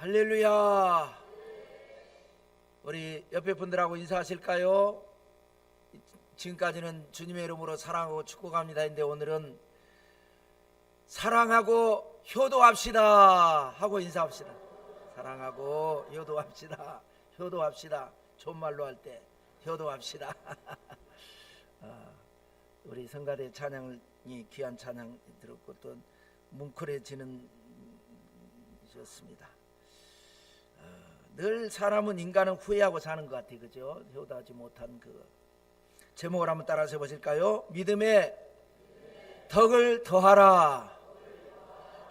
할렐루야. 우리 옆에 분들하고 인사하실까요? 지금까지는 주님의 이름으로 사랑하고 축복합니다 했는데 오늘은 사랑하고 효도합시다 하고 인사합시다. 사랑하고 효도합시다. 효도합시다. 좋은 말로 할 때 효도합시다. 우리 성가대 찬양이 귀한 찬양 들었고 또 뭉클해지는 셨습니다. 늘 사람은 인간은 후회하고 사는 것 같아요. 그죠? 효도하지 못한 그 제목을 한번 따라서 해보실까요? 믿음의 덕을 더하라.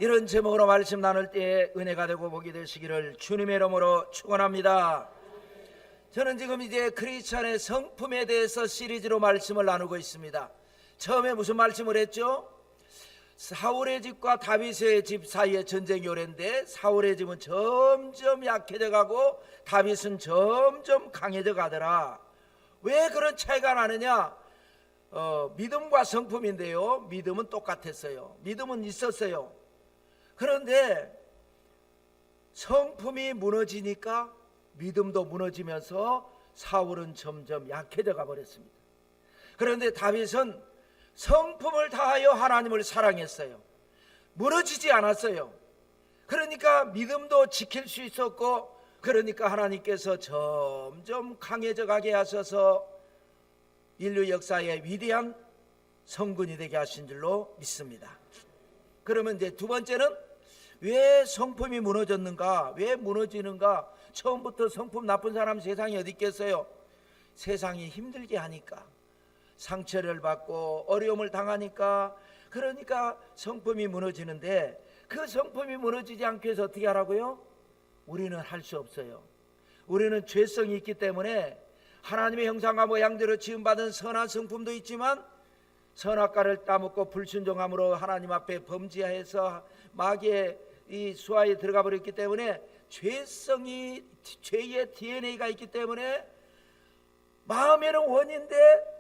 이런 제목으로 말씀 나눌 때 은혜가 되고 복이 되시기를 주님의 이름으로 축원합니다. 저는 지금 이제 크리스찬의 성품에 대해서 시리즈로 말씀을 나누고 있습니다. 처음에 무슨 말씀을 했죠? 사울의 집과 다윗의 집 사이에 전쟁이 오랜데 사울의 집은 점점 약해져 가고 다윗은 점점 강해져 가더라. 왜 그런 차이가 나느냐? 믿음과 성품인데요, 믿음은 똑같았어요. 믿음은 있었어요. 그런데 성품이 무너지니까 믿음도 무너지면서 사울은 점점 약해져 가버렸습니다. 그런데 다윗은 성품을 다하여 하나님을 사랑했어요. 무너지지 않았어요. 그러니까 믿음도 지킬 수 있었고, 그러니까 하나님께서 점점 강해져 가게 하셔서 인류 역사의 위대한 성군이 되게 하신 줄로 믿습니다. 그러면 이제 두 번째는 왜 성품이 무너졌는가? 왜 무너지는가? 처음부터 성품 나쁜 사람 세상에 어디 있겠어요? 세상이 힘들게 하니까, 상처를 받고 어려움을 당하니까, 그러니까 성품이 무너지는데, 그 성품이 무너지지 않기 위해서 어떻게 하라고요? 우리는 할 수 없어요. 우리는 죄성이 있기 때문에 하나님의 형상과 모양대로 지음받은 선한 성품도 있지만 선악과를 따먹고 불순종함으로 하나님 앞에 범죄해서 마귀의 이 수하에 들어가 버렸기 때문에 죄성이, 죄의 DNA가 있기 때문에 마음에는 원인데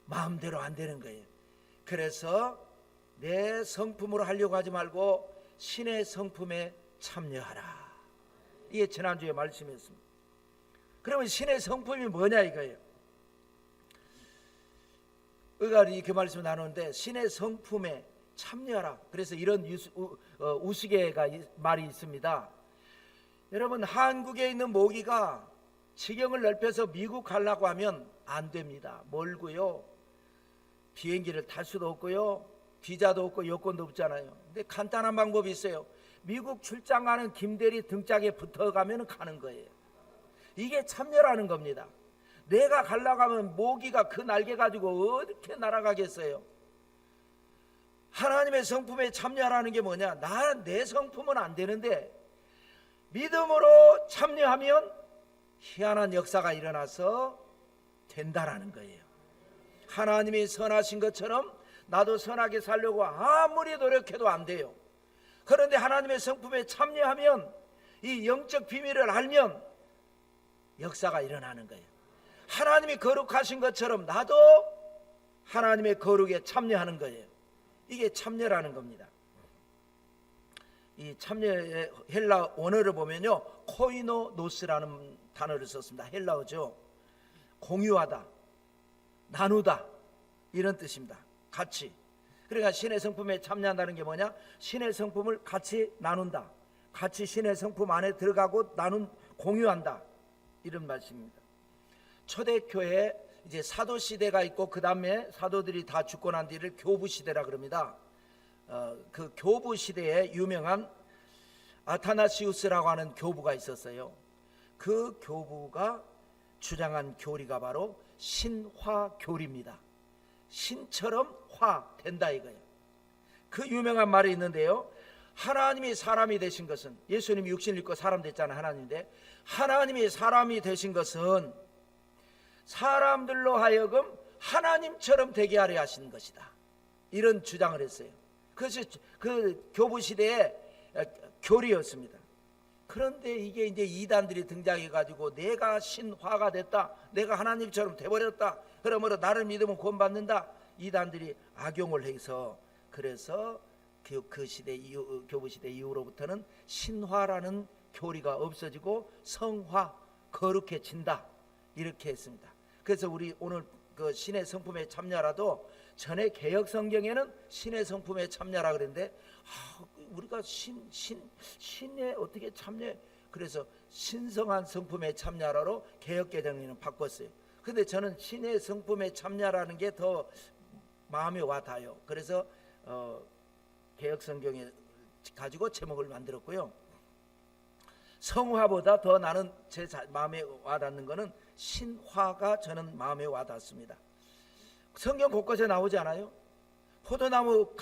마음대로 안 되는 거예요. 그래서 내 성품으로 하려고 하지 말고 신의 성품에 참여하라. 이게 지난주에 말씀이었습니다. 그러면 신의 성품이 뭐냐 이거예요. 우리가 이렇게 말씀을 나누는데 신의 성품에 참여하라. 그래서 이런 우스개가 말이 있습니다. 여러분, 한국에 있는 모기가 지경을 넓혀서 미국 가려고 하면 안 됩니다. 멀고요, 비행기를 탈 수도 없고요, 비자도 없고 여권도 없잖아요. 근데 간단한 방법이 있어요. 미국 출장 가는 김대리 등짝에 붙어가면 가는 거예요. 이게 참여라는 겁니다. 내가 가려고 하면 모기가 그 날개 가지고 어떻게 날아가겠어요? 하나님의 성품에 참여하라는 게 뭐냐? 내 성품은 안 되는데 믿음으로 참여하면 희한한 역사가 일어나서 된다라는 거예요. 하나님이 선하신 것처럼 나도 선하게 살려고 아무리 노력해도 안 돼요. 그런데 하나님의 성품에 참여하면, 이 영적 비밀을 알면 역사가 일어나는 거예요. 하나님이 거룩하신 것처럼 나도 하나님의 거룩에 참여하는 거예요. 이게 참여라는 겁니다. 이 참여의 헬라 원어를 보면요, 코이노노스라는 단어를 썼습니다. 헬라어죠. 공유하다, 나누다, 이런 뜻입니다. 같이. 그러니까 신의 성품에 참여한다는 게 뭐냐? 신의 성품을 같이 나눈다, 같이 신의 성품 안에 들어가고 공유한다, 이런 말씀입니다. 초대교회에 이제 사도 시대가 있고 그 다음에 사도들이 다 죽고 난 뒤를 교부 시대라 그럽니다. 그 교부 시대에 유명한 아타나시우스라고 하는 교부가 있었어요. 그 교부가 주장한 교리가 바로 신화교리입니다. 신처럼 화 된다 이거예요. 그 유명한 말이 있는데요, 하나님이 사람이 되신 것은, 예수님이 육신을 입고 사람 됐잖아요, 하나님인데, 하나님이 사람이 되신 것은 사람들로 하여금 하나님처럼 되게 하려 하신 것이다, 이런 주장을 했어요. 그것이 그 교부 시대의 교리였습니다. 그런데 이게 이제 이단들이 등장해 가지고 내가 신화가 됐다, 내가 하나님처럼 돼버렸다, 그러므로 나를 믿으면 구원받는다, 이단들이 악용을 해서 그래서 그 시대 이후, 교부 시대 이후로부터는 신화라는 교리가 없어지고 성화, 거룩해진다 이렇게 했습니다. 그래서 우리 오늘 그 신의 성품에 참여라도 전에 개역 성경에는 신의 성품에 참여라 그랬는데 우리가 신에 어떻게 참여? 그래서 신성한 성품에 참여라로 개역 개정에는 바꿨어요. 근데 저는 신의 성품에 참여라는 게 더 마음에 와 닿아요. 그래서 개역 성경에 가지고 제목을 만들었고요. 성화보다 더 나는 제 마음에 와닿는 것은 신화가 저는 마음에 와닿습니다. 성경 곳곳에 나오지 않아요? 포도나무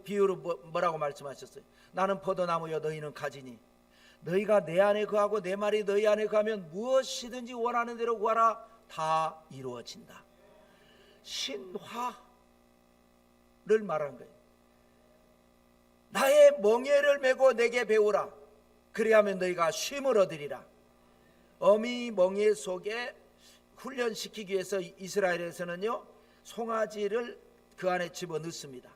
비유로 뭐라고 말씀하셨어요? 나는 포도나무여 너희는 가지니 너희가 내 안에 거하고 내 말이 너희 안에 거하면 무엇이든지 원하는 대로 구하라 다 이루어진다. 신화를 말한 거예요. 나의 멍에를 메고 내게 배우라. 그리하면 너희가 쉼을 얻으리라. 어미 멍에 속에 훈련시키기 위해서 이스라엘에서는요 송아지를 그 안에 집어넣습니다.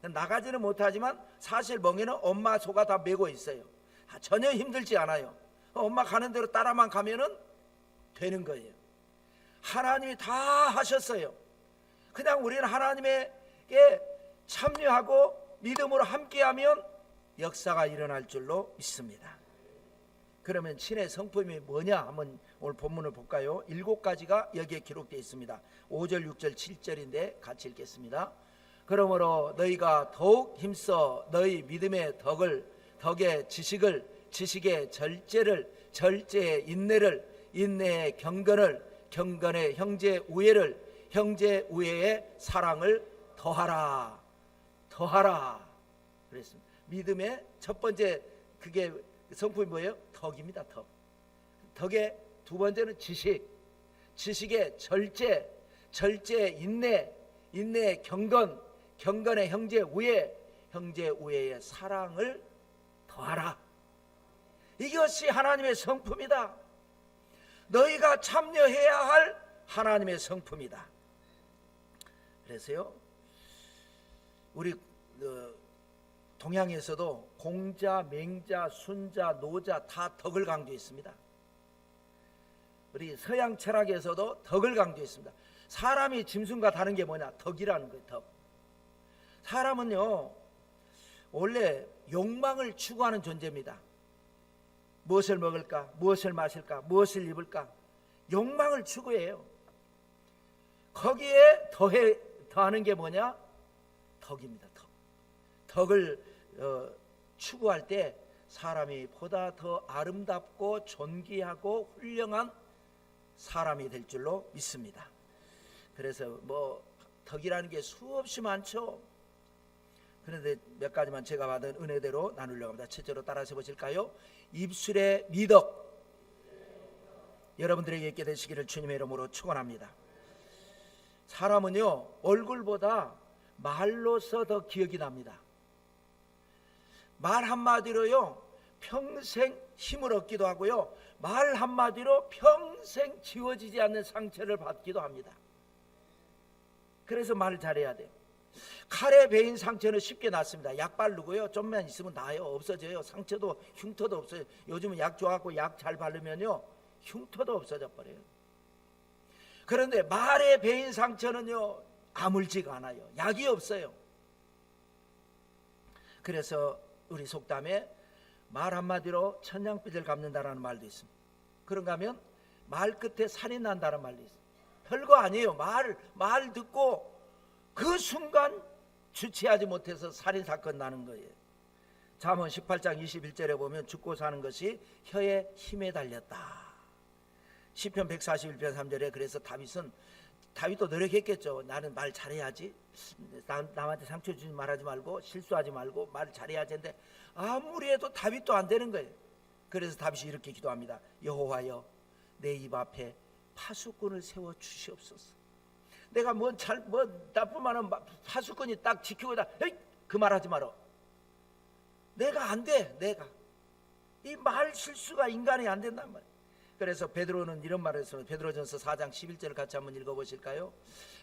나가지는 못하지만 사실 멍에는 엄마 소가 다 메고 있어요. 전혀 힘들지 않아요. 엄마 가는 대로 따라만 가면은 되는 거예요. 하나님이 다 하셨어요. 그냥 우리는 하나님에게 참여하고 믿음으로 함께하면 역사가 일어날 줄로 믿습니다. 그러면 신의 성품이 뭐냐 한번 오늘 본문을 볼까요? 7가지가 여기에 기록되어 있습니다. 5절, 6절, 7절인데 같이 읽겠습니다. 그러므로 너희가 더욱 힘써 너희 믿음의 덕의 지식을, 지식의 절제를, 절제의 인내를, 인내의 경건을, 경건의 형제 우애를, 형제 우애의 사랑을 더하라. 더하라 그랬습니다. 믿음의 첫 번째 그게 성품이 뭐예요? 덕입니다. 덕의 두 번째는 지식, 지식의 절제, 절제의 인내, 인내의 경건, 경건의 형제 우애, 형제 우애의 사랑을 더하라. 이것이 하나님의 성품이다. 너희가 참여해야 할 하나님의 성품이다. 그래서요 우리 동양에서도 공자, 맹자, 순자, 노자 다 덕을 강조했습니다. 우리 서양 철학에서도 덕을 강조했습니다. 사람이 짐승과 다른 게 뭐냐? 덕이라는 거예요. 덕. 사람은요 원래 욕망을 추구하는 존재입니다. 무엇을 먹을까? 무엇을 마실까? 무엇을 입을까? 욕망을 추구해요. 거기에 더하는 게 뭐냐? 덕입니다. 덕을 추구할 때 사람이 보다 더 아름답고 존귀하고 훌륭한 사람이 될 줄로 믿습니다. 그래서 덕이라는 게 수없이 많죠. 그런데 몇 가지만 제가 받은 은혜대로 나누려고 합니다. 첫째로 따라서 보실까요? 입술의 미덕. 여러분들에게 있게 되시기를 주님의 이름으로 축원합니다. 사람은요 얼굴보다 말로서 더 기억이 납니다. 말 한마디로요 평생 힘을 얻기도 하고요 말 한마디로 평생 지워지지 않는 상처를 받기도 합니다. 그래서 말을 잘해야 돼요. 칼에 베인 상처는 쉽게 낫습니다. 약 바르고요 좀만 있으면 나아요. 없어져요. 상처도 흉터도 없어요. 요즘은 약 좋아하고 약 잘 바르면요 흉터도 없어져 버려요. 그런데 말에 베인 상처는요 아물지가 않아요. 약이 없어요. 그래서 우리 속담에 말 한마디로 천냥빚을 갚는다라는 말도 있습니다. 그런가 하면 말 끝에 살이 난다는 말도 있습니다. 별거 아니에요. 말 듣고 그 순간 주체하지 못해서 살인사건 나는 거예요. 잠언 18장 21절에 보면 죽고 사는 것이 혀의 힘에 달렸다. 시편 141편 3절에 그래서 다윗도 노력했겠죠. 나는 말 잘해야지. 남한테 상처 주지 말하지 말고 실수하지 말고 말을 잘해야지 했는데 아무리 해도 다윗도 안 되는 거예요. 그래서 다윗이 이렇게 기도합니다. 여호와여 내 입 앞에 파수꾼을 세워 주시옵소서. 내가 뭐 나쁘면은 파수꾼이 딱 지키고 다 그 말하지 마라. 내가 안 돼. 내가 이 말 실수가 인간이 안 된단 말이에요. 그래서 베드로는 이런 말을 했습니다. 베드로전서 4장 11절을 같이 한번 읽어보실까요?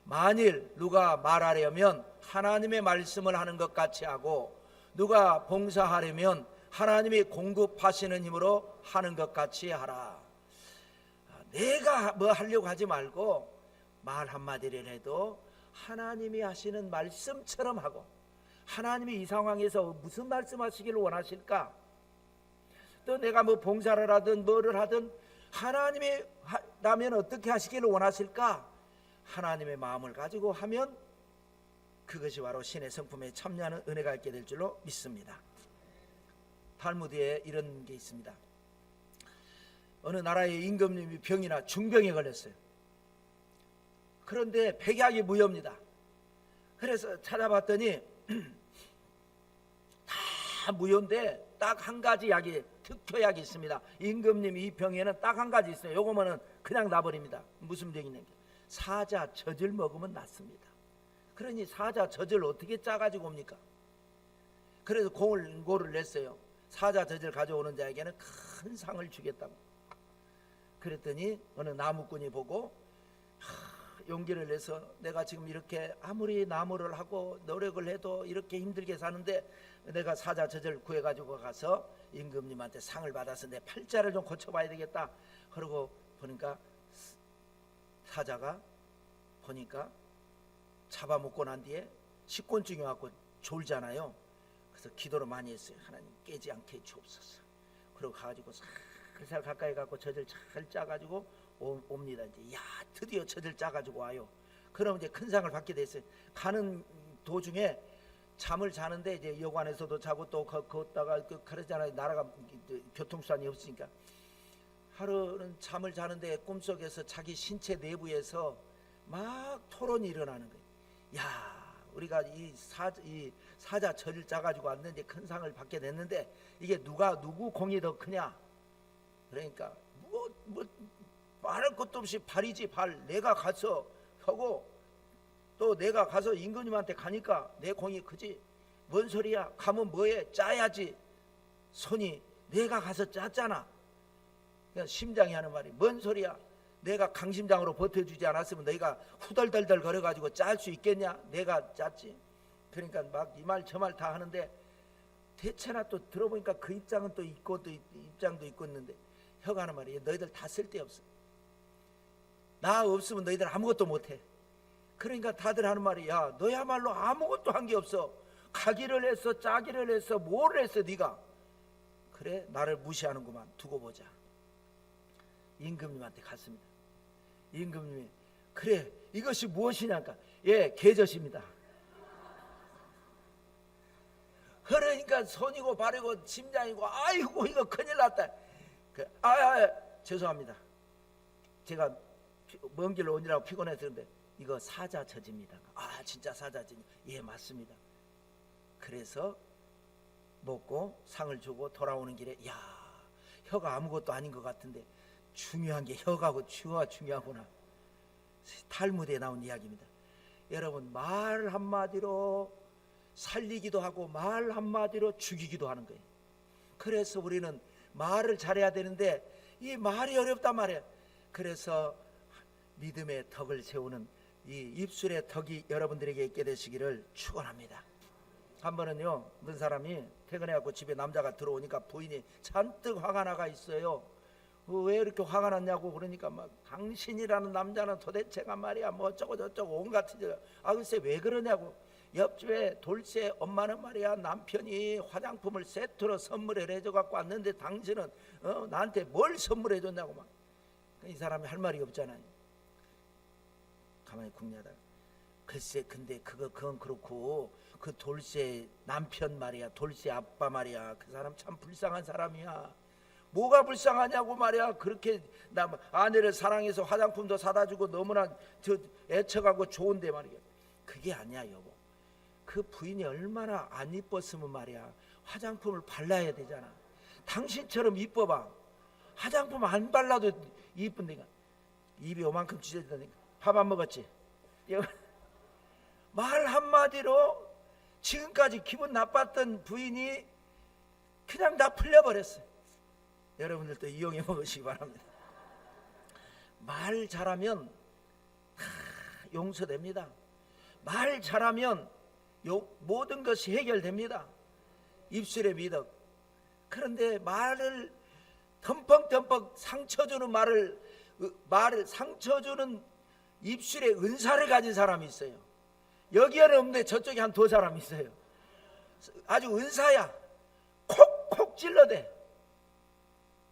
만일 누가 말하려면 하나님의 말씀을 하는 것 같이 하고 누가 봉사하려면 하나님이 공급하시는 힘으로 하는 것 같이 하라. 내가 뭐 하려고 하지 말고 말 한마디를 해도 하나님이 하시는 말씀처럼 하고, 하나님이 이 상황에서 무슨 말씀하시기를 원하실까? 또 내가 뭐 봉사를 하든 뭐를 하든 하나님이 라면 어떻게 하시기를 원하실까? 하나님의 마음을 가지고 하면 그것이 바로 신의 성품에 참여하는 은혜가 있게 될 줄로 믿습니다. 탈무드에 이런 게 있습니다. 어느 나라의 임금님이 병이나 중병에 걸렸어요. 그런데 백약이 무효입니다. 그래서 찾아봤더니 다 무효인데 딱 한 가지 약이, 특효약이 있습니다. 임금님이 이 병에는 딱 한 가지 있어요. 요거면은 그냥 놔버립니다. 무슨 병이냐, 사자 젖을 먹으면 낫습니다. 그러니 사자 젖을 어떻게 짜가지고 옵니까? 그래서 공고를 냈어요. 사자 젖을 가져오는 자에게는 큰 상을 주겠다고. 그랬더니 어느 나무꾼이 보고 용기를 내서, 내가 지금 이렇게 아무리 나무를 하고 노력을 해도 이렇게 힘들게 사는데 내가 사자 젖을 구해가지고 가서 임금님한테 상을 받아서 내 팔자를 좀 고쳐봐야 되겠다. 그러고 보니까 사자가 보니까 잡아먹고 난 뒤에 식곤증이 왔고 졸잖아요. 그래서 기도를 많이 했어요. 하나님 깨지 않게 주옵소서. 그러고 가가지고 살살 가까이 가고 젖을 잘 짜가지고 옵니다. 이제 야, 드디어 젖을 짜가지고 와요. 그럼 이제 큰 상을 받게 됐어요. 가는 도중에 잠을 자는데 이제 여관에서도 자고 또 걷다가 그러잖아요. 나라가 교통수단이 없으니까. 하루는 잠을 자는데 꿈속에서 자기 신체 내부에서 막 토론이 일어나는 거예요. 야, 우리가 이 사자 젖을 짜가지고 왔는데 큰 상을 받게 됐는데 이게 누구 공이 더 크냐? 그러니까 뭐 말할 것도 없이 발이지 발. 내가 가서 하고 또 내가 가서 임금님한테 가니까 내 공이 크지. 뭔 소리야? 가면 뭐해? 짜야지. 손이 내가 가서 짰잖아. 그러니까 심장이 하는 말이 뭔 소리야? 내가 강심장으로 버텨주지 않았으면 너희가 후덜덜덜 걸어가지고 짤 수 있겠냐? 내가 짰지. 그러니까 막 이 말 저 말 다 하는데 대체나 또 들어보니까 그 입장은 또 있고 또 입장도 있고 있는데 혀가 하는 말이 너희들 다 쓸데없어. 나 없으면 너희들 아무것도 못해. 그러니까 다들 하는 말이 야, 너야말로 아무것도 한 게 없어. 가기를 했어, 짜기를 했어, 뭘 했어 네가. 그래, 나를 무시하는구만. 두고 보자. 임금님한테 갔습니다. 임금님이 그래, 이것이 무엇이냐니까 예, 계젖입니다. 그러니까 손이고 발이고 심장이고 아이고 이거 큰일 났다. 죄송합니다. 제가 먼 길 오느라고 피곤해서는데 이거 사자 젖입니다. 아, 진짜 사자 젖? 예, 맞습니다. 그래서 먹고 상을 주고 돌아오는 길에 야, 혀가 아무것도 아닌 것 같은데 중요한 게 혀가고 쥐가 중요하구나. 탈무드에 나온 이야기입니다. 여러분, 말 한마디로 살리기도 하고 말 한마디로 죽이기도 하는 거예요. 그래서 우리는 말을 잘해야 되는데 이 말이 어렵단 말이에요. 그래서 믿음의 덕을 세우는 이 입술의 덕이 여러분들에게 있게 되시기를 축원합니다. 한 번은요, 어떤 사람이 퇴근해갖고 집에 남자가 들어오니까 부인이 잔뜩 화가 나가 있어요. 왜 이렇게 화가 났냐고 그러니까 막 당신이라는 남자는 도대체가 말이야 뭐 어쩌고 저쩌고 온갖 글쎄 왜 그러냐고. 옆집에 돌쇠 엄마는 말이야 남편이 화장품을 세트로 선물을 해줘갖고 왔는데 당신은 나한테 뭘 선물해줬냐고 막. 이 사람이 할 말이 없잖아요. 가만히 궁리하다가 글쎄 근데 그건 그렇고 그 돌쇠 남편 말이야, 돌쇠 아빠 말이야, 그 사람 참 불쌍한 사람이야. 뭐가 불쌍하냐고 말이야. 그렇게 아내를 사랑해서 화장품도 사다 주고 너무나 애처가고 좋은데 말이야. 그게 아니야 여보. 그 부인이 얼마나 안 이뻤으면 말이야 화장품을 발라야 되잖아. 당신처럼 이뻐봐. 화장품 안 발라도 이쁜데가 입이 요만큼 찢어지다니까. 밥 안 먹었지? 말 한마디로 지금까지 기분 나빴던 부인이 그냥 다 풀려버렸어요. 여러분들도 이용해 먹으시기 바랍니다. 말 잘하면 다 용서됩니다. 말 잘하면 모든 것이 해결됩니다. 입술의 미덕. 그런데 말을 덤벙덤벙 상처 주는 말을 상처 주는 입술의 은사를 가진 사람이 있어요. 여기에는 없는데 저쪽에 한 2사람 있어요. 아주 은사야. 콕콕 찔러대.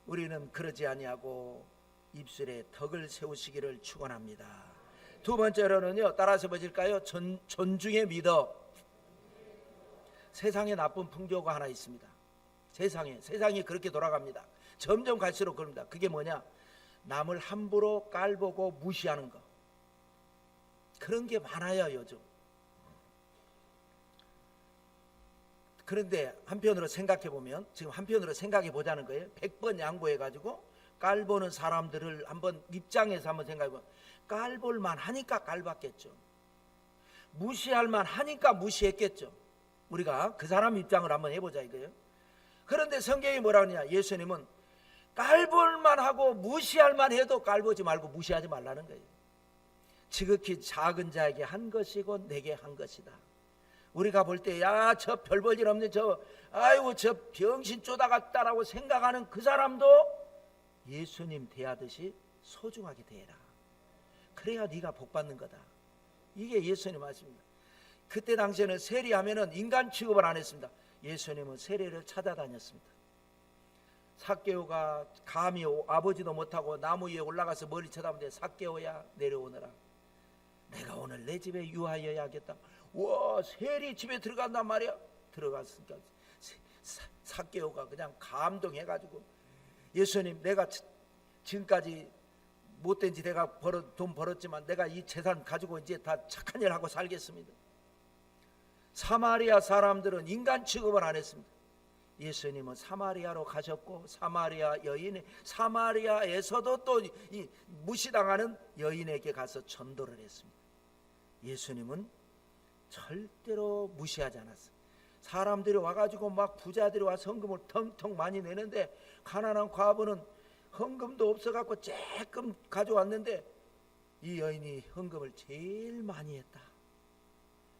우리는 그러지 아니하고 입술에 덕을 세우시기를 축원합니다. 두 번째로는요, 따라서 보실까요? 존중의 미덕. 세상에 나쁜 풍조가 하나 있습니다. 세상이 그렇게 돌아갑니다. 점점 갈수록 그럽니다. 그게 뭐냐? 남을 함부로 깔보고 무시하는 거. 그런 게 많아요, 요즘. 그런데 한편으로 생각해 보면, 지금 한편으로 생각해 보자는 거예요. 100번 양보해 가지고 깔보는 사람들을 한번 입장에서 한번 생각해 보면, 깔볼 만 하니까 깔봤겠죠. 무시할 만 하니까 무시했겠죠. 우리가 그 사람 입장을 한번 해보자 이거예요. 그런데 성경이 뭐라 그러냐? 예수님은 깔볼 만 하고 무시할 만 해도 깔보지 말고 무시하지 말라는 거예요. 지극히 작은 자에게 한 것이고 내게 한 것이다. 우리가 볼 때 야, 저 별 볼 일 없는 저 병신 쪼다갔다라고 생각하는 그 사람도 예수님 대하듯이 소중하게 대해라. 그래야 네가 복 받는 거다. 이게 예수님 말씀입니다. 그때 당시에는 세리하면은 인간 취급을 안 했습니다. 예수님은 세리를 찾아다녔습니다. 삭개오가 감히 아버지도 못하고 나무 위에 올라가서 머리 쳐다보는데, 삭개오야 내려오너라. 내가 오늘 내 집에 유하여야 하겠다. 와, 세리 집에 들어간단 말이야. 들어갔으니까 삭개오가 그냥 감동해가지고, 예수님, 내가 지금까지 못된 짓 내가 돈 벌었지만 내가 이 재산 가지고 이제 다 착한 일 하고 살겠습니다. 사마리아 사람들은 인간 취급을 안 했습니다. 예수님은 사마리아로 가셨고, 사마리아에서도 또 이 무시당하는 여인에게 가서 전도를 했습니다. 예수님은 절대로 무시하지 않았어요. 사람들이 와가지고 막 부자들이 와서 헌금을 텅텅 많이 내는데, 가난한 과부는 헌금도 없어갖고 조금 가져왔는데, 이 여인이 헌금을 제일 많이 했다.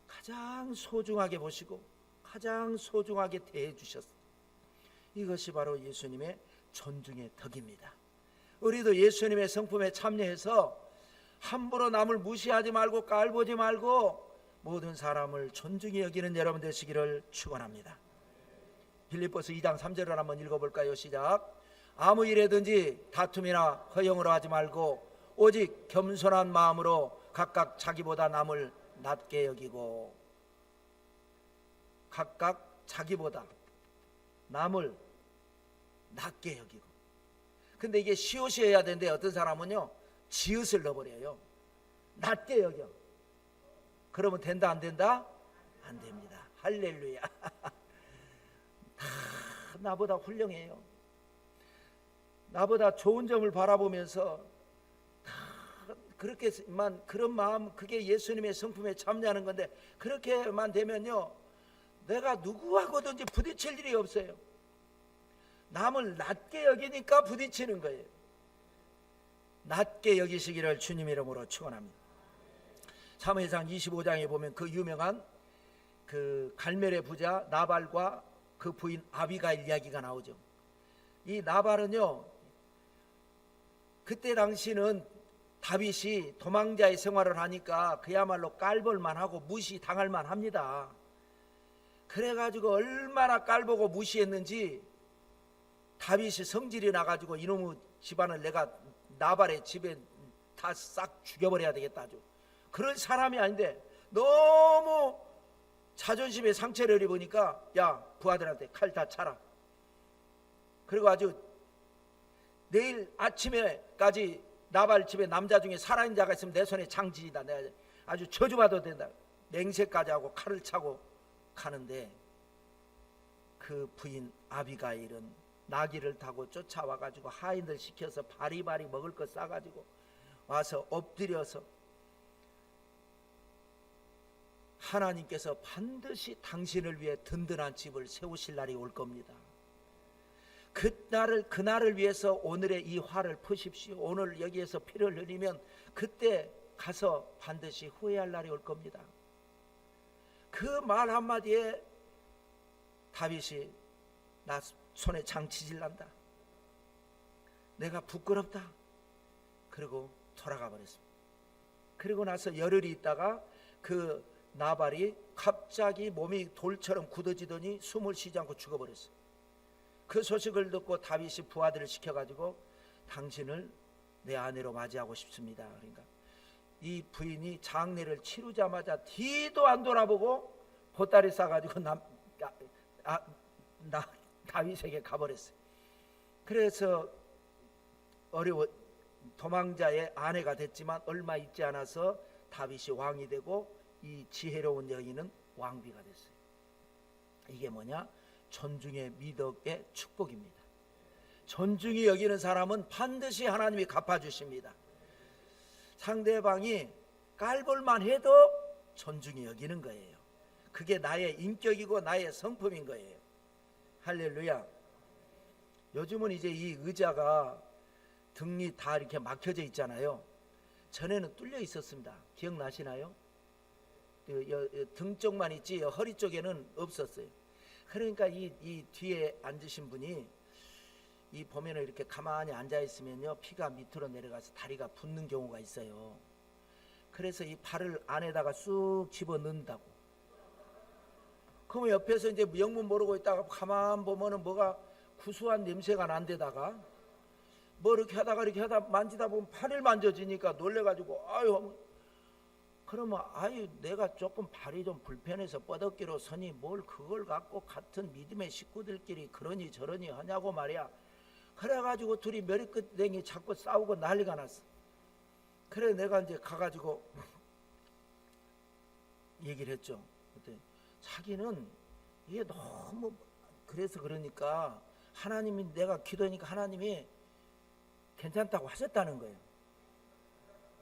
가장 소중하게 보시고 가장 소중하게 대해 주셨어요. 이것이 바로 예수님의 존중의 덕입니다. 우리도 예수님의 성품에 참여해서 함부로 남을 무시하지 말고 깔보지 말고 모든 사람을 존중히 여기는 여러분 되시기를 축원합니다. 빌립보서 2장 3절을 한번 읽어볼까요? 시작. 아무 일에든지 다툼이나 허영으로 하지 말고 오직 겸손한 마음으로 각각 자기보다 남을 낮게 여기고, 각각 자기보다 남을 낮게 여기고. 근데 이게 시옷이어야 되는데 어떤 사람은요 지읒을 넣어버려요. 낮게 여겨. 그러면 된다 안 된다? 안 됩니다. 할렐루야. 다 나보다 훌륭해요. 나보다 좋은 점을 바라보면서 그렇게만, 그런 마음, 그게 예수님의 성품에 참여하는 건데, 그렇게만 되면요 내가 누구하고든지 부딪힐 일이 없어요. 남을 낮게 여기니까 부딪히는 거예요. 낮게 여기시기를 주님 이름으로 축원합니다. 사무엘상 25장에 보면 그 유명한 그 갈멜의 부자 나발과 그 부인 아비가일 이야기가 나오죠. 이 나발은요, 그때 당시는 다윗이 도망자의 생활을 하니까 그야말로 깔볼만하고 무시당할만 합니다. 그래가지고 얼마나 깔보고 무시했는지 다윗이 성질이 나가지고 이놈의 집안을 내가 나발의 집에 다 싹 죽여버려야 되겠다. 아주 그런 사람이 아닌데 너무 자존심에 상처를 입으니까 야, 부하들한테 칼 다 차라. 그리고 아주 내일 아침에까지 나발 집에 남자 중에 살아있는 자가 있으면 내 손에 장지이다. 내가 아주 저주받아도 된다. 맹세까지 하고 칼을 차고 가는데, 그 부인 아비가일은 나귀를 타고 쫓아와가지고 하인들 시켜서 바리바리 먹을 거 싸가지고 와서 엎드려서 하나님께서 반드시 당신을 위해 든든한 집을 세우실 날이 올 겁니다. 그날을 위해서 오늘의 이 화를 푸십시오. 오늘 여기에서 피를 흘리면 그때 가서 반드시 후회할 날이 올 겁니다. 그 말 한마디에 다윗이 나 손에 장치질 난다, 내가 부끄럽다, 그리고 돌아가 버렸습니다. 그리고 나서 열흘이 있다가 그 나발이 갑자기 몸이 돌처럼 굳어지더니 숨을 쉬지 않고 죽어버렸어요. 그 소식을 듣고 다윗이 부하들을 시켜가지고 당신을 내 아내로 맞이하고 싶습니다. 그러니까 이 부인이 장례를 치르자마자 뒤도 안 돌아보고 보따리 싸가지고 다윗에게 가버렸어요. 그래서 도망자의 아내가 됐지만 얼마 있지 않아서 다윗이 왕이 되고 이 지혜로운 여인은 왕비가 됐어요. 이게 뭐냐? 존중의 미덕의 축복입니다. 존중이 여기는 사람은 반드시 하나님이 갚아주십니다. 상대방이 깔볼만 해도 존중이 여기는 거예요. 그게 나의 인격이고 나의 성품인 거예요. 할렐루야. 요즘은 이제 이 의자가 등이 다 이렇게 막혀져 있잖아요. 전에는 뚫려 있었습니다. 기억나시나요? 등 쪽만 있지 허리 쪽에는 없었어요. 그러니까 이 뒤에 앉으신 분이 이 보면은 이렇게 가만히 앉아 있으면요, 피가 밑으로 내려가서 다리가 붓는 경우가 있어요. 그래서 이 발을 안에다가 쑥 집어 넣는다고. 그러면 옆에서 이제 영문 모르고 있다가 가만 보면은 뭐가 구수한 냄새가 난 데다가 뭐 이렇게 하다 만지다 보면 팔을 만져지니까 놀래가지고 아유, 그러면 아유, 내가 조금 발이 좀 불편해서 뻐덕기로 서니 뭘 그걸 갖고 같은 믿음의 식구들끼리 그러니 저러니 하냐고 말이야. 그래가지고 둘이 머리끝댕이 자꾸 싸우고 난리가 났어. 그래 내가 이제 가가지고 얘기를 했죠. 자기는 이게 너무 그래서 그러니까 하나님이, 내가 기도하니까 하나님이 괜찮다고 하셨다는 거예요.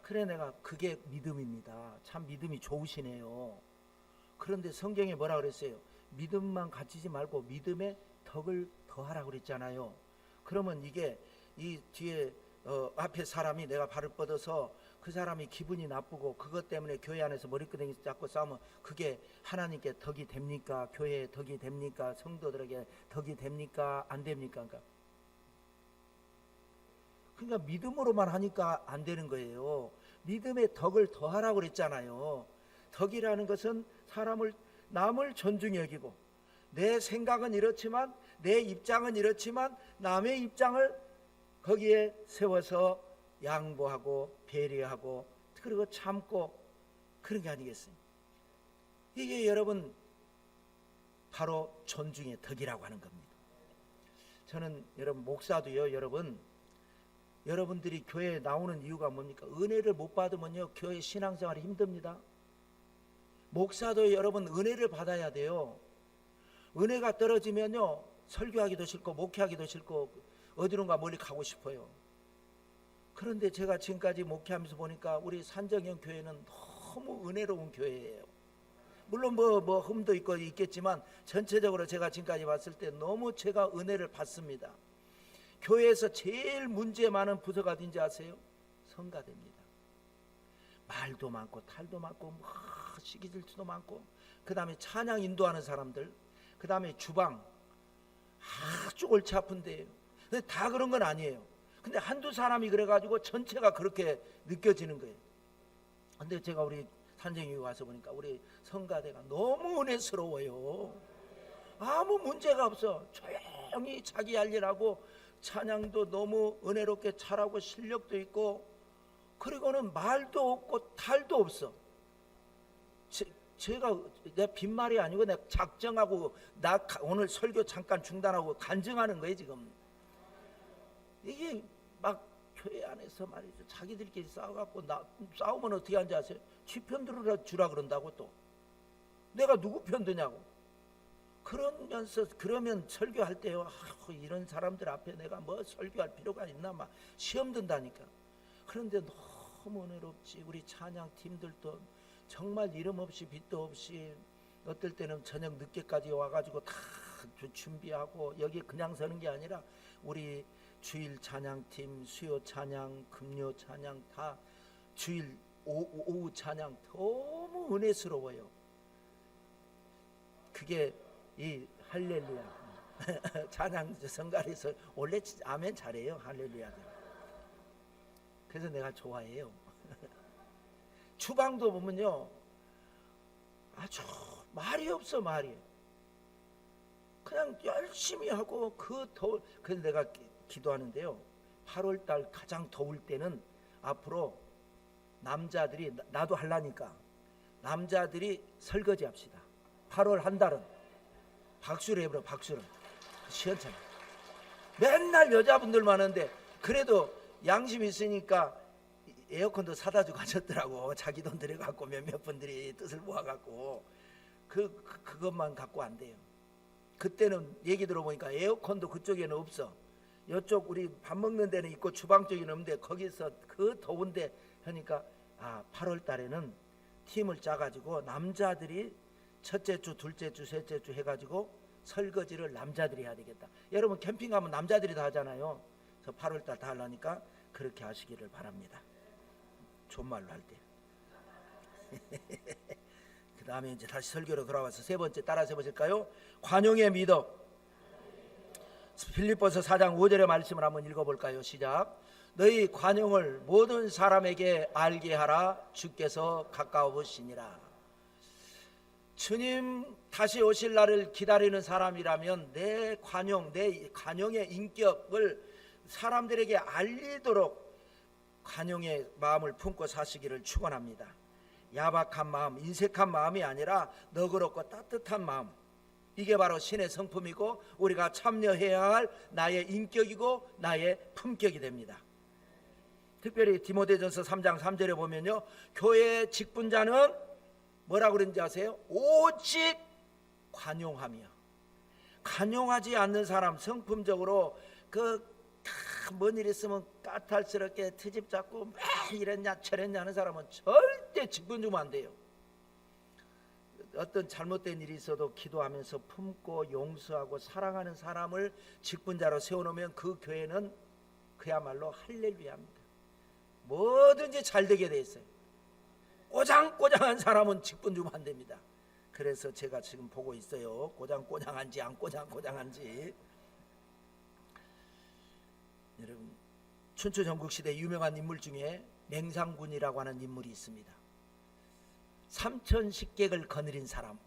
그래 내가 그게 믿음입니다. 참 믿음이 좋으시네요. 그런데 성경에 뭐라 그랬어요? 믿음만 가지지 말고 믿음의 덕을 더하라고 그랬잖아요. 그러면 이게 이 뒤에 앞에 사람이 내가 발을 뻗어서 그 사람이 기분이 나쁘고 그것 때문에 교회 안에서 머리끄댕이 잡고 싸우면 그게 하나님께 덕이 됩니까? 교회에 덕이 됩니까? 성도들에게 덕이 됩니까? 안 됩니까? 그러니까 믿음으로만 하니까 안 되는 거예요. 믿음의 덕을 더하라고 그랬잖아요. 덕이라는 것은 남을 존중히 여기고, 내 생각은 이렇지만, 내 입장은 이렇지만 남의 입장을 거기에 세워서 양보하고 배려하고 그리고 참고, 그런 게 아니겠어요? 이게 여러분 바로 존중의 덕이라고 하는 겁니다. 저는 여러분 목사도요, 여러분들이 교회에 나오는 이유가 뭡니까? 은혜를 못 받으면요, 교회 신앙생활이 힘듭니다. 목사도 여러분 은혜를 받아야 돼요. 은혜가 떨어지면요, 설교하기도 싫고 목회하기도 싫고 어디론가 멀리 가고 싶어요. 그런데 제가 지금까지 목회하면서 보니까 우리 산정형 교회는 너무 은혜로운 교회예요. 물론 뭐 흠도 있고 있겠지만 전체적으로 제가 지금까지 봤을 때 너무 제가 은혜를 받습니다. 교회에서 제일 문제 많은 부서가 어딘지 아세요? 성가대입니다. 말도 많고 탈도 많고 시기질투도 많고, 그 다음에 찬양 인도하는 사람들, 그 다음에 주방, 아주 골치 아픈데요. 근데 다 그런 건 아니에요. 근데 한두 사람이 그래가지고 전체가 그렇게 느껴지는 거예요. 근데 제가 우리 산정이 와서 보니까 우리 성가대가 너무 은혜스러워요. 아무 문제가 없어. 조용히 자기 할 일하고 찬양도 너무 은혜롭게 잘하고 실력도 있고, 그리고는 말도 없고 탈도 없어. 제가 내 빈말이 아니고 내가 작정하고 나 오늘 설교 잠깐 중단하고 간증하는 거예요 지금. 이게 막 교회 안에서 말이죠, 자기들끼리 싸워갖고 싸우면 어떻게 하는지 아세요? 지 편 들어주라 그런다고. 또 내가 누구 편 드냐고. 그러면 설교할 때요, 이런 사람들 앞에 내가 뭐 설교할 필요가 있나 막 시험 든다니까. 그런데 너무 은혜롭지. 우리 찬양팀들도 정말 이름 없이 빛도 없이 어떨 때는 저녁 늦게까지 와가지고 다 준비하고, 여기 그냥 서는 게 아니라 우리 주일 찬양팀, 수요 찬양, 금요 찬양, 다 주일 오후 찬양 너무 은혜스러워요. 그게 이 할렐루야. 찬양 성가에서 원래 아멘 잘해요. 할렐루야. 그래서 내가 좋아해요. 주방도 보면요, 아주 말이 없어. 말이 그냥 열심히 하고 그래서 내가 기도하는데요, 8월달 가장 더울 때는 앞으로 남자들이, 나도 하려니까 남자들이 설거지 합시다. 8월 한 달은 박수를 해버려. 박수를 시원찮아. 맨날 여자분들만 하는데 그래도 양심이 있으니까 에어컨도 사다 주고 하셨더라고. 자기 돈 들여갖고 몇몇 분들이 뜻을 모아갖고 그것만 갖고 안 돼요. 그때는 얘기 들어보니까 에어컨도 그쪽에는 없어. 이쪽 우리 밥 먹는 데는 있고 주방 쪽에는 없는데 거기서 그 더운데 하니까 8월 달에는 팀을 짜가지고 남자들이 첫째 주, 둘째 주, 셋째 주 해가지고 설거지를 남자들이 해야 되겠다. 여러분 캠핑 가면 남자들이 다 하잖아요. 그래서 8월 달 다 하려니까 그렇게 하시기를 바랍니다. 존말로 할 때. 그 다음에 이제 다시 설교로 돌아와서 세 번째 따라서 해보실까요? 관용의 믿음. 빌립보서 4장 5절의 말씀을 한번 읽어볼까요? 시작. 너희 관용을 모든 사람에게 알게 하라. 주께서 가까우시니라. 주님 다시 오실 날을 기다리는 사람이라면 내 관용의 인격을 사람들에게 알리도록 관용의 마음을 품고 사시기를 축원합니다. 야박한 마음, 인색한 마음이 아니라 너그럽고 따뜻한 마음, 이게 바로 신의 성품이고 우리가 참여해야 할 나의 인격이고 나의 품격이 됩니다. 특별히 디모데전서 3장 3절에 보면요, 교회의 직분자는 뭐라고 그러는지 아세요? 오직 관용하며. 관용하지 않는 사람, 성품적으로 뭔 일 있으면 까탈스럽게 트집 잡고 왜 이랬냐 저랬냐 하는 사람은 절대 직분 주면 안 돼요. 어떤 잘못된 일이 있어도 기도하면서 품고 용서하고 사랑하는 사람을 직분자로 세워놓으면 그 교회는 그야말로 할렐루야입니다. 뭐든지 잘 되게 돼 있어요. 꼬장꼬장한 사람은 직분 주면 안 됩니다. 그래서 제가 지금 보고 있어요. 꼬장꼬장한지 안 꼬장꼬장한지. 여러분, 춘추 전국시대 유명한 인물 중에 맹상군이라고 하는 인물이 있습니다. 삼천식객을 거느린 사람.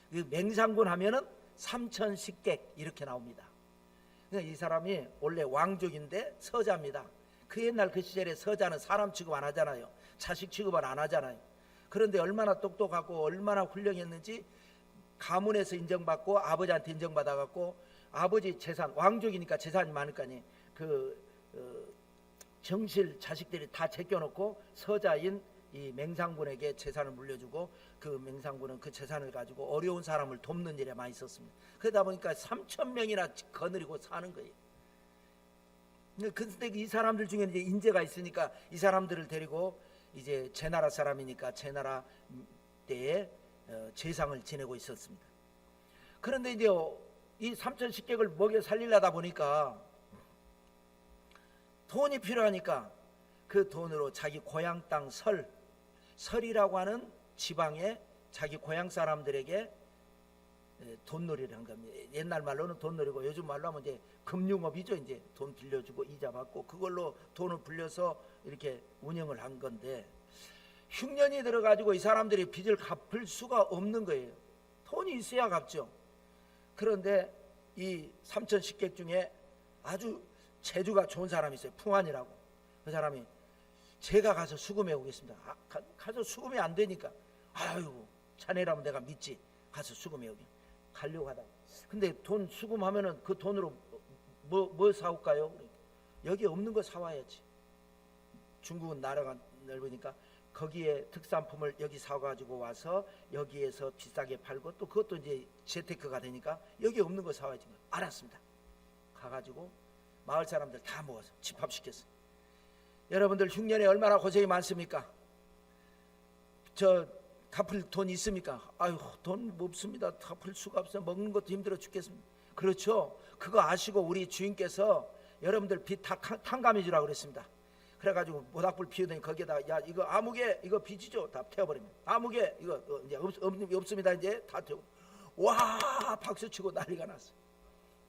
맹상군 하면은 삼천식객 이렇게 나옵니다. 이 사람이 원래 왕족인데 서자입니다. 그 옛날 그 시절에 서자는 사람 취급 안 하잖아요. 자식 취급을 안 하잖아요. 그런데 얼마나 똑똑하고 얼마나 훌륭했는지 가문에서 인정받고 아버지한테 인정받아갖고 아버지 재산, 왕족이니까 재산이 많으니까 정실 자식들이 다 제껴놓고 서자인 이 맹상군에게 재산을 물려주고 그 맹상군은 그 재산을 가지고 어려운 사람을 돕는 일에 많이 썼습니다. 그러다 보니까 3,000명이나 거느리고 사는 거예요. 근데 이 사람들 중에는 이제 인재가 있으니까 이 사람들을 데리고 이제 제 나라 사람이니까 제 나라 때에 제상을 지내고 있었습니다. 그런데 이제 이 3,000식객을 먹여 살리려다 보니까 돈이 필요하니까 그 돈으로 자기 고향 땅 설이라고 하는 지방에 자기 고향 사람들에게 돈놀이를 한 겁니다. 옛날 말로는 돈놀이고 요즘 말로 하면 이제 금융업이죠. 이제 돈 빌려주고 이자 받고 그걸로 돈을 불려서 이렇게 운영을 한 건데 흉년이 들어가지고 이 사람들이 빚을 갚을 수가 없는 거예요. 돈이 있어야 갚죠. 그런데 이 3,000식객 중에 아주 재주가 좋은 사람이 있어요. 풍환이라고. 그 사람이 제가 가서 수금해 오겠습니다. 가서 수금이 안 되니까 아유 자네라면 내가 믿지. 가서 수금해 오게. 가려고 하다. 근데 돈 수금하면은 그 돈으로 뭐 사올까요? 여기 없는 거 사와야지. 중국은 나라가 넓으니까 거기에 특산품을 여기 사가지고 와서 여기에서 비싸게 팔고 또 그것도 이제 재테크가 되니까 여기 없는 거 사와야지. 알았습니다. 가가지고 마을 사람들 다 모아서 집합시켰어요. 여러분들 흉년에 얼마나 고생이 많습니까? 저 갚을 돈 있습니까? 아유 돈 없습니다. 갚을 수가 없어요. 먹는 것도 힘들어 죽겠습니다. 그렇죠. 그거 아시고 우리 주인께서 여러분들 빚 다 탕감해 주라고 그랬습니다. 그래가지고 모닥불 피우더니 거기에다 야 이거 아무개 이거 빚이죠. 다 태워버립니다. 아무개 이거 이제 없습니다. 이제 다 태워. 와 박수치고 난리가 났어요.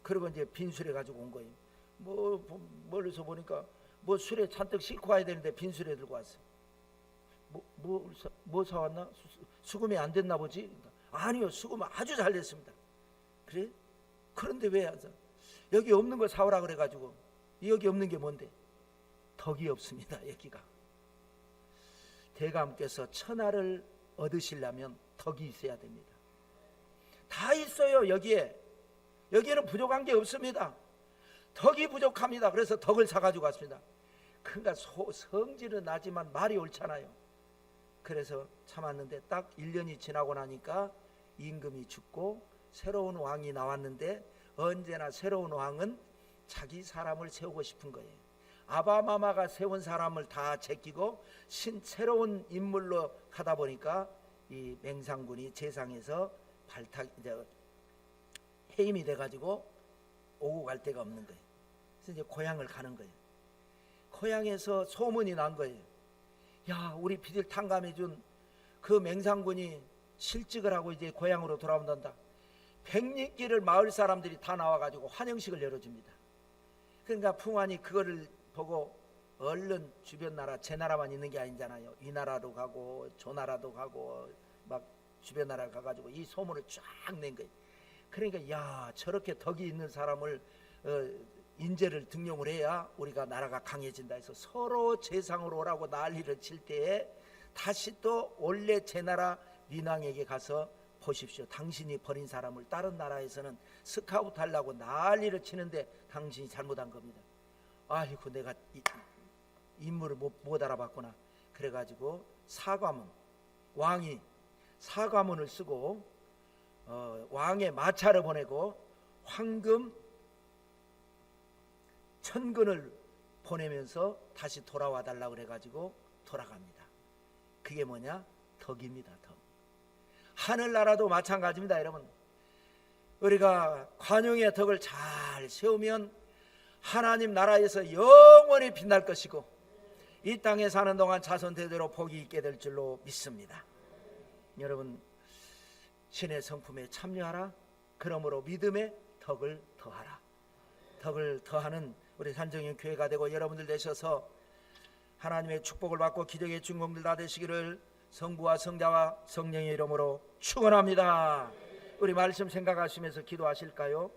그리고 이제 빈술에 가지고 온 거예요. 멀리서 보니까 술에 잔뜩 싣고 와야 되는데 빈술에 들고 왔어요. 뭐 사왔나? 수금이 안 됐나 보지? 아니요, 수금은 아주 잘 됐습니다. 그래? 그런데 왜 여기 없는 거 사오라 그래가지고. 여기 없는 게 뭔데? 덕이 없습니다. 여기가 대감께서 천하를 얻으시려면 덕이 있어야 됩니다. 다 있어요. 여기에는 부족한 게 없습니다. 덕이 부족합니다. 그래서 덕을 사가지고 왔습니다. 그러니까 성질은 나지만 말이 옳잖아요. 그래서 참았는데 딱 1년이 지나고 나니까 임금이 죽고 새로운 왕이 나왔는데, 언제나 새로운 왕은 자기 사람을 세우고 싶은 거예요. 아바마마가 세운 사람을 다 제끼고 새로운 인물로 가다 보니까 이 맹상군이 재상에서 해임이 돼가지고 오고 갈 데가 없는 거예요. 그래서 이제 고향을 가는 거예요. 고향에서 소문이 난 거예요. 야, 우리 비딜 탕감해준 그 맹상군이 실직을 하고 이제 고향으로 돌아온단다. 백리길을 마을 사람들이 다 나와가지고 환영식을 열어줍니다. 그러니까 풍환이 그거를 보고 얼른 주변 나라, 제 나라만 있는 게 아니잖아요. 이 나라도 가고 저 나라도 가고 막 주변 나라 가가지고 이 소문을 쫙 낸 거예요. 그러니까 야, 저렇게 덕이 있는 사람을 인재를 등용을 해야 우리가 나라가 강해진다 해서 서로 재상으로 오라고 난리를 칠 때에 다시 또 원래 제 나라 민왕에게 가서 보십시오. 당신이 버린 사람을 다른 나라에서는 스카우트 하려고 난리를 치는데 당신이 잘못한 겁니다. 아이고, 내가 인물을 못 알아봤구나. 그래가지고 사과문, 왕이 사과문을 쓰고 왕의 마차를 보내고 황금 1000근을 보내면서 다시 돌아와 달라고 그래가지고 돌아갑니다. 그게 뭐냐? 덕입니다. 덕. 하늘나라도 마찬가지입니다. 여러분, 우리가 관용의 덕을 잘 세우면 하나님 나라에서 영원히 빛날 것이고 이 땅에 사는 동안 자손 대대로 복이 있게 될 줄로 믿습니다. 여러분, 신의 성품에 참여하라. 그러므로 믿음의 덕을 더하라. 덕을 더하는 우리 산정형 교회가 되고 여러분들 되셔서 하나님의 축복을 받고 기적의 주인공들 다 되시기를 성부와 성자와 성령의 이름으로 축원합니다. 우리 말씀 생각하시면서 기도하실까요?